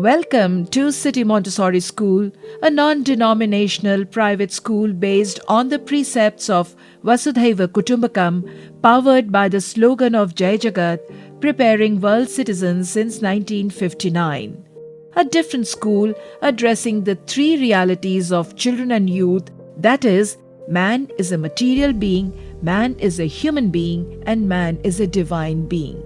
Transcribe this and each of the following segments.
Welcome to City Montessori School, a non-denominational private school based on the precepts of Vasudhaiva Kutumbakam, powered by the slogan of Jai Jagat, preparing world citizens since 1959. A different school addressing the three realities of children and youth, that is, man is a material being, man is a human being, and man is a divine being.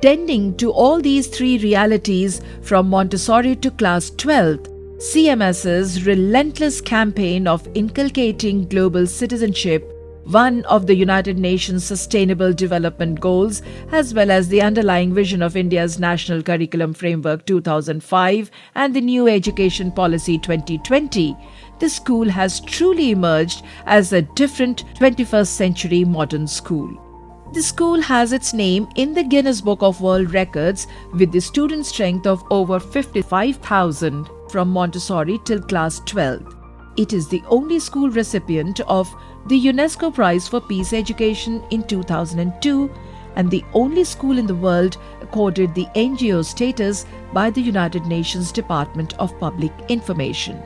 Tending to all these three realities from Montessori to class 12th, CMS's relentless campaign of inculcating global citizenship, one of the United Nations Sustainable Development Goals, as well as the underlying vision of India's National Curriculum Framework 2005 and the New Education Policy 2020, the school has truly emerged as a different 21st century modern school. The school has its name in the Guinness Book of World Records with the student strength of over 55,000 from Montessori till class 12. It is the only school recipient of the UNESCO Prize for Peace Education in 2002 and the only school in the world accorded the NGO status by the United Nations Department of Public Information.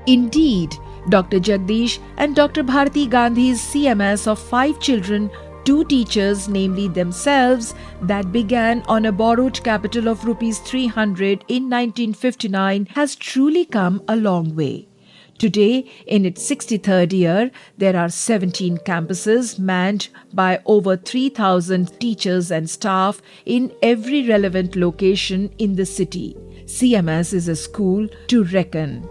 Indeed, Dr. Jagdish and Dr. Bharati Gandhi's CMS of 5 children, 2 teachers, namely themselves, that began on a borrowed capital of rupees 300 in 1959 has truly come a long way. Today, in its 63rd year, there are 17 campuses manned by over 3,000 teachers and staff in every relevant location in the city. CMS is a school to reckon.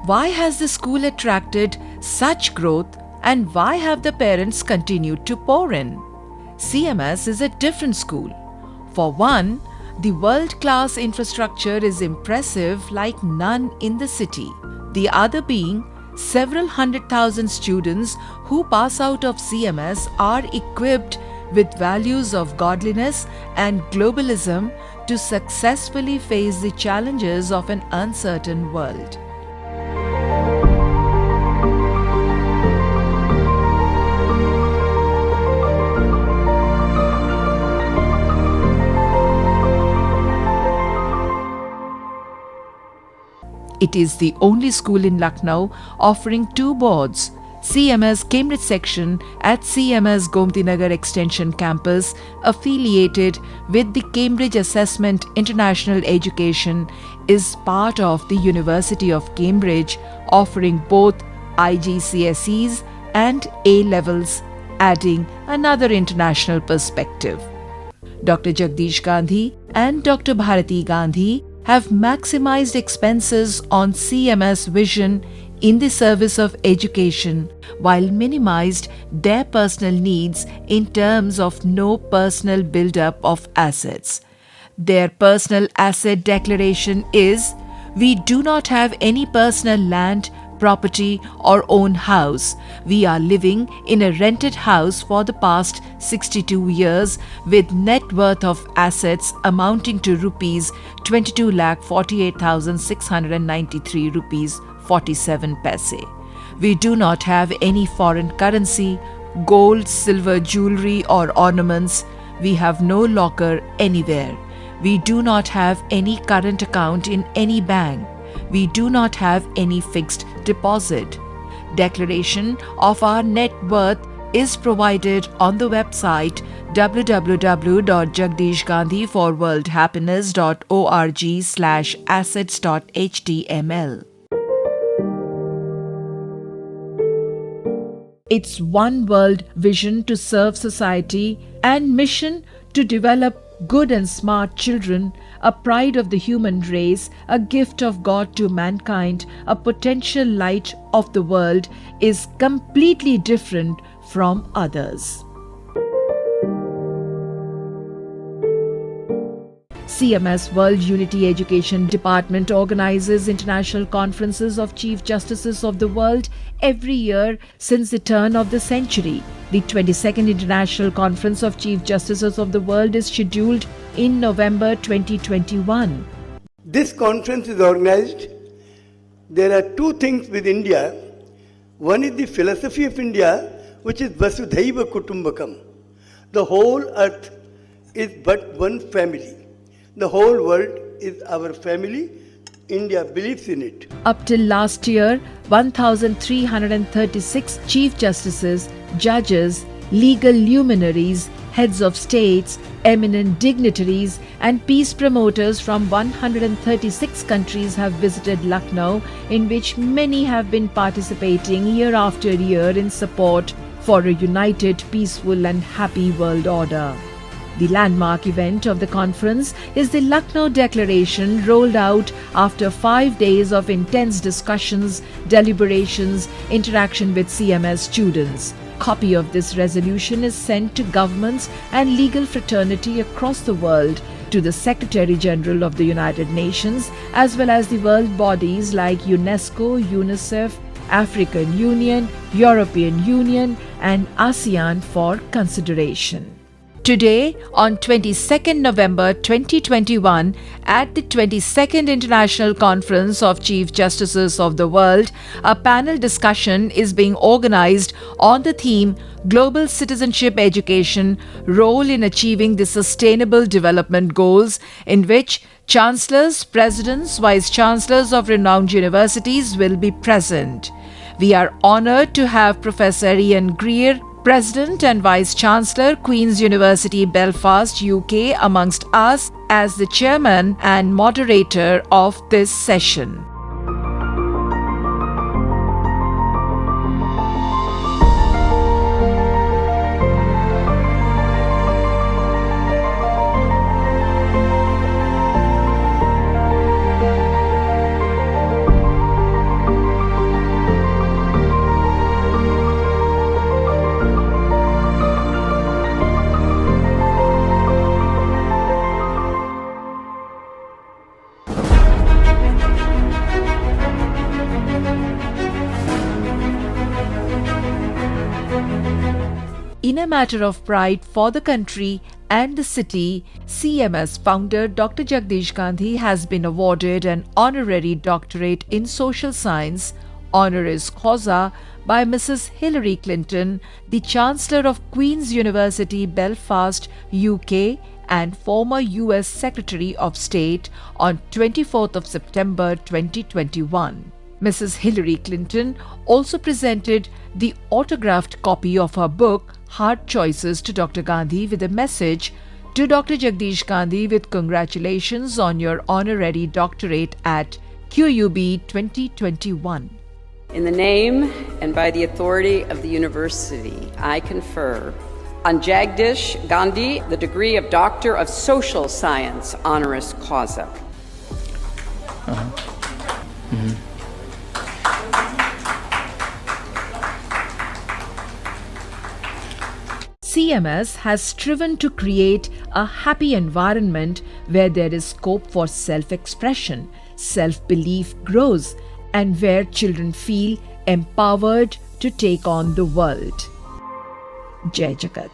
Why has the school attracted such growth? And why have the parents continued to pour in? CMS is a different school. For one, the world-class infrastructure is impressive like none in the city. The other being, several 100,000 students who pass out of CMS are equipped with values of godliness and globalism to successfully face the challenges of an uncertain world. It is the only school in Lucknow offering 2 boards, CMS Cambridge section at CMS Gomti Nagar Extension Campus, affiliated with the Cambridge Assessment International Education, is part of the University of Cambridge, offering both IGCSEs and A-levels, adding another international perspective. Dr. Jagdish Gandhi and Dr. Bharati Gandhi have maximized expenses on CMS vision in the service of education while minimized their personal needs in terms of no personal build-up of assets. Their personal asset declaration is, "We do not have any personal land, property or own house. We are living in a rented house for the past 62 years with net worth of assets amounting to rupees 22,48,693 rupees 47 paise. We do not have any foreign currency, gold, silver, jewelry or ornaments. We have no locker anywhere. We do not have any current account in any bank. We do not have any fixed deposit. Declaration of our net worth is provided on the website www.jagdishgandhi4worldhappiness.org/assets.html. Its one world vision to serve society and mission to develop good and smart children, a pride of the human race, a gift of God to mankind, a potential light of the world, is completely different from others. CMS World Unity Education Department organizes international conferences of Chief Justices of the world every year since the turn of the century. The 22nd International Conference of Chief Justices of the World is scheduled in November 2021. This conference is organized. There are 2 things with India. One is the philosophy of India, which is Vasudhaiva Kutumbakam. The whole earth is but one family. The whole world is our family. India believes in it. Up till last year, 1,336 Chief Justices, judges, legal luminaries, heads of states, eminent dignitaries, and peace promoters from 136 countries have visited Lucknow, in which many have been participating year after year in support for a united, peaceful, and happy world order. The landmark event of the conference is the Lucknow Declaration, rolled out after 5 days of intense discussions, deliberations, interaction with CMS students. Copy of this resolution is sent to governments and legal fraternity across the world, to the Secretary General of the United Nations, as well as the world bodies like UNESCO, UNICEF, African Union, European Union, and ASEAN for consideration. Today, on 22nd November 2021, at the 22nd International Conference of Chief Justices of the World, a panel discussion is being organized on the theme Global Citizenship Education, Role in Achieving the Sustainable Development Goals, in which chancellors, presidents, vice-chancellors of renowned universities will be present. We are honored to have Professor Ian Greer, President and Vice-Chancellor, Queen's University, Belfast, UK, amongst us, as the chairman and moderator of this session. In a matter of pride for the country and the city, CMS founder Dr. Jagdish Gandhi has been awarded an honorary doctorate in social science, honoris causa, by Mrs. Hillary Clinton, the Chancellor of Queen's University, Belfast, UK, and former US Secretary of State, on 24th of September 2021. Mrs. Hillary Clinton also presented the autographed copy of her book Hard Choices to Dr. Gandhi with a message to Dr. Jagdish Gandhi with congratulations on your honorary doctorate at QUB 2021. In the name and by the authority of the university, I confer on Jagdish Gandhi the degree of Doctor of Social Science honoris causa. CMS has striven to create a happy environment where there is scope for self-expression, self-belief grows, and where children feel empowered to take on the world. Jai Jagat.